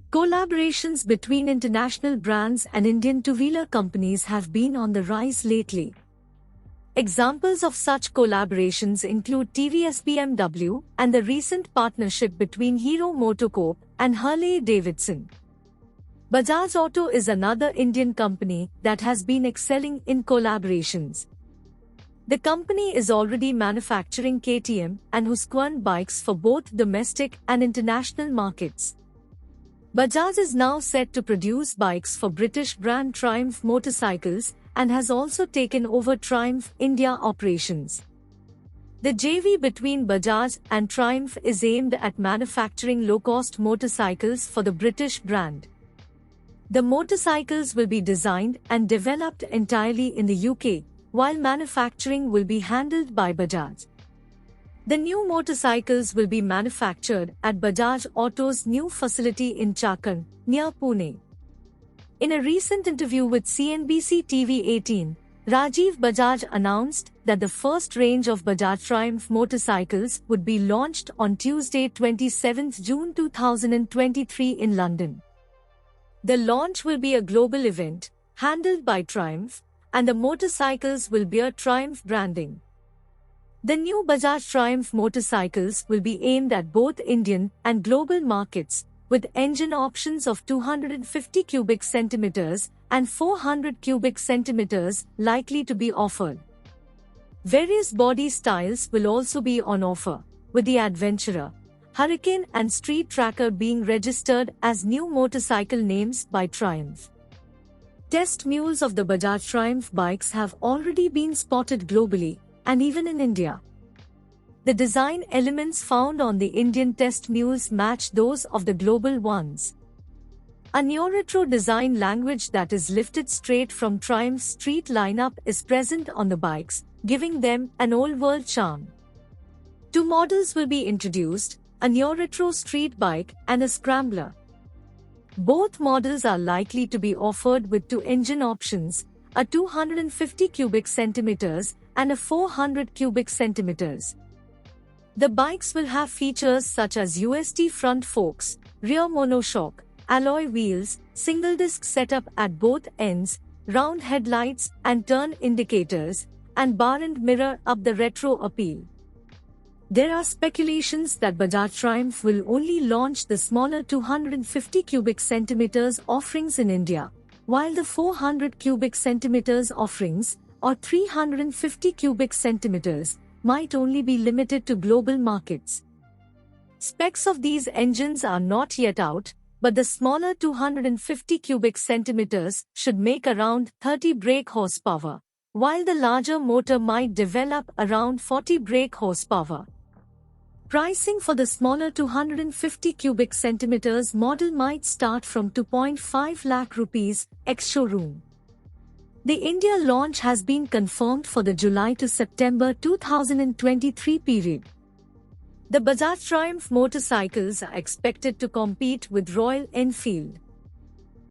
Collaborations between international brands and Indian two-wheeler companies have been on the rise lately. Examples of such collaborations include TVS-BMW and the recent partnership between Hero MotoCorp and Harley Davidson. Bajaj Auto is another Indian company that has been excelling in collaborations. The company is already manufacturing KTM and Husqvarna bikes for both domestic and international markets. Bajaj is now set to produce bikes for British brand Triumph motorcycles and has also taken over Triumph India operations. The JV between Bajaj and Triumph is aimed at manufacturing low-cost motorcycles for the British brand. The motorcycles will be designed and developed entirely in the UK, while manufacturing will be handled by Bajaj. The new motorcycles will be manufactured at Bajaj Auto's new facility in Chakan, near Pune. In a recent interview with CNBC TV 18, Rajiv Bajaj announced that the first range of Bajaj-Triumph motorcycles would be launched on Tuesday 27 June 2023 in London. The launch will be a global event, handled by Triumph, and the motorcycles will bear Triumph branding. The new Bajaj Triumph motorcycles will be aimed at both Indian and global markets, with engine options of 250 cubic centimeters and 400 cubic centimeters likely to be offered. Various body styles will also be on offer, with the Adventurer, Hurricane and Street Tracker being registered as new motorcycle names by Triumph. Test mules of the Bajaj Triumph bikes have already been spotted globally, and even in India. The design elements found on the Indian test mules match those of the global ones. A neo-retro design language that is lifted straight from Triumph's street lineup is present on the bikes, giving them an old-world charm. Two models will be introduced, a neo-retro street bike and a scrambler. Both models are likely to be offered with two engine options, a 250 cubic centimeters and a 400 cubic centimeters. The bikes will have features such as UST front forks, rear monoshock, alloy wheels, single-disc setup at both ends, round headlights and turn indicators, and bar and mirror up the retro appeal. There are speculations that Bajaj Triumph will only launch the smaller 250 cubic centimeters offerings in India, while the 400 cubic centimeters offerings, or 350 cubic centimeters, might only be limited to global markets. Specs of these engines are not yet out, but the smaller 250 cubic centimeters should make around 30 brake horsepower, while the larger motor might develop around 40 brake horsepower. Pricing for the smaller 250 cubic centimeters model might start from 2.5 lakh rupees ex-showroom. The India launch has been confirmed for the July to September 2023 period. The Bajaj Triumph motorcycles are expected to compete with Royal Enfield,